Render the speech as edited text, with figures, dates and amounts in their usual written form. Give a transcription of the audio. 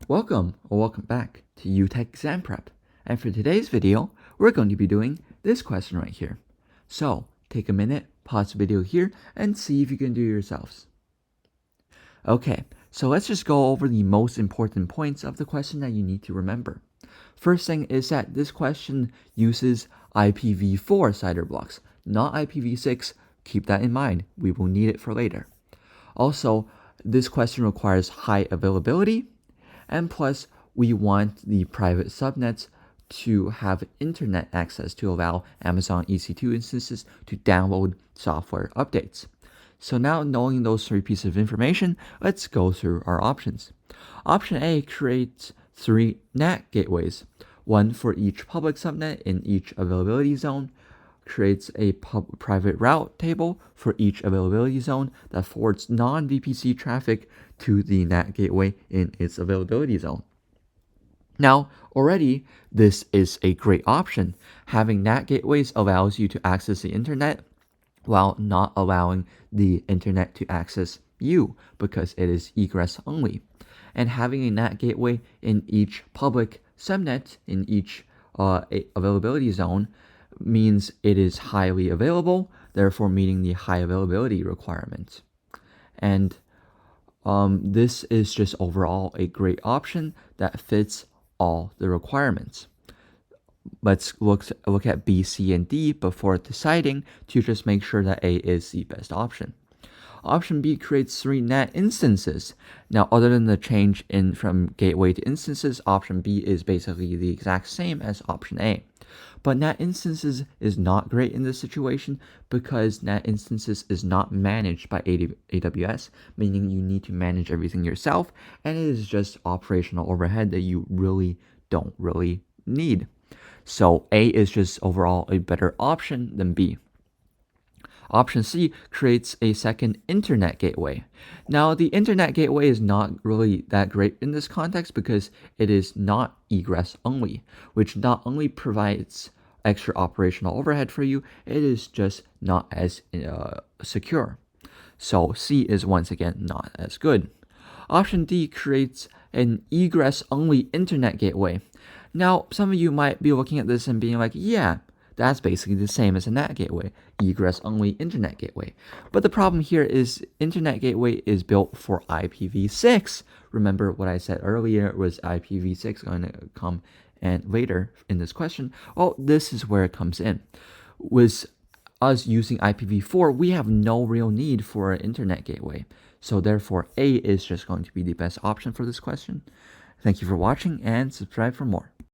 Welcome or welcome back to UTech Exam Prep. And for today's video, we're going to be doing this question right here. So take a minute, pause the video here, and see if you can do it yourselves. Okay, so let's just go over the most important points of the question that you need to remember. First thing is that this question uses IPv4 CIDR blocks, not IPv6. Keep that in mind. We will need it for later. Also, this question requires high availability, and plus we want the private subnets to have internet access to allow Amazon EC2 instances to download software updates. So now knowing those three pieces of information, let's go through our options. Option A creates 3 NAT gateways, one for each public subnet in each availability zone, creates a private route table for each availability zone that forwards non-VPC traffic to the NAT gateway in its availability zone. Now, already, this is a great option. Having NAT gateways allows you to access the internet while not allowing the internet to access you because it is egress only. And having a NAT gateway in each public subnet in each availability zone means it is highly available, therefore meeting the high availability requirement. And this is just overall a great option that fits all the requirements. Let's look at B, C, and D before deciding to just make sure that A is the best option. Option B creates 3 NAT instances. Now, other than the change from gateway to instances, option B is basically the exact same as option A. But NAT instances is not great in this situation because NAT instances is not managed by AWS, meaning you need to manage everything yourself, and it is just operational overhead that you don't really need. So A is just overall a better option than B. Option C creates a second internet gateway. Now, the internet gateway is not really that great in this context because it is not egress only, which not only provides extra operational overhead for you, it is just not as secure. So C is once again not as good. Option D creates an egress-only internet gateway. Now, some of you might be looking at this and being like, yeah, that's basically the same as a NAT gateway, egress-only internet gateway. But the problem here is internet gateway is built for IPv6. Remember what I said earlier was IPv6 going to come and later in this question. Well, this is where it comes in. With us using IPv4, we have no real need for an internet gateway. So therefore, A is just going to be the best option for this question. Thank you for watching and subscribe for more.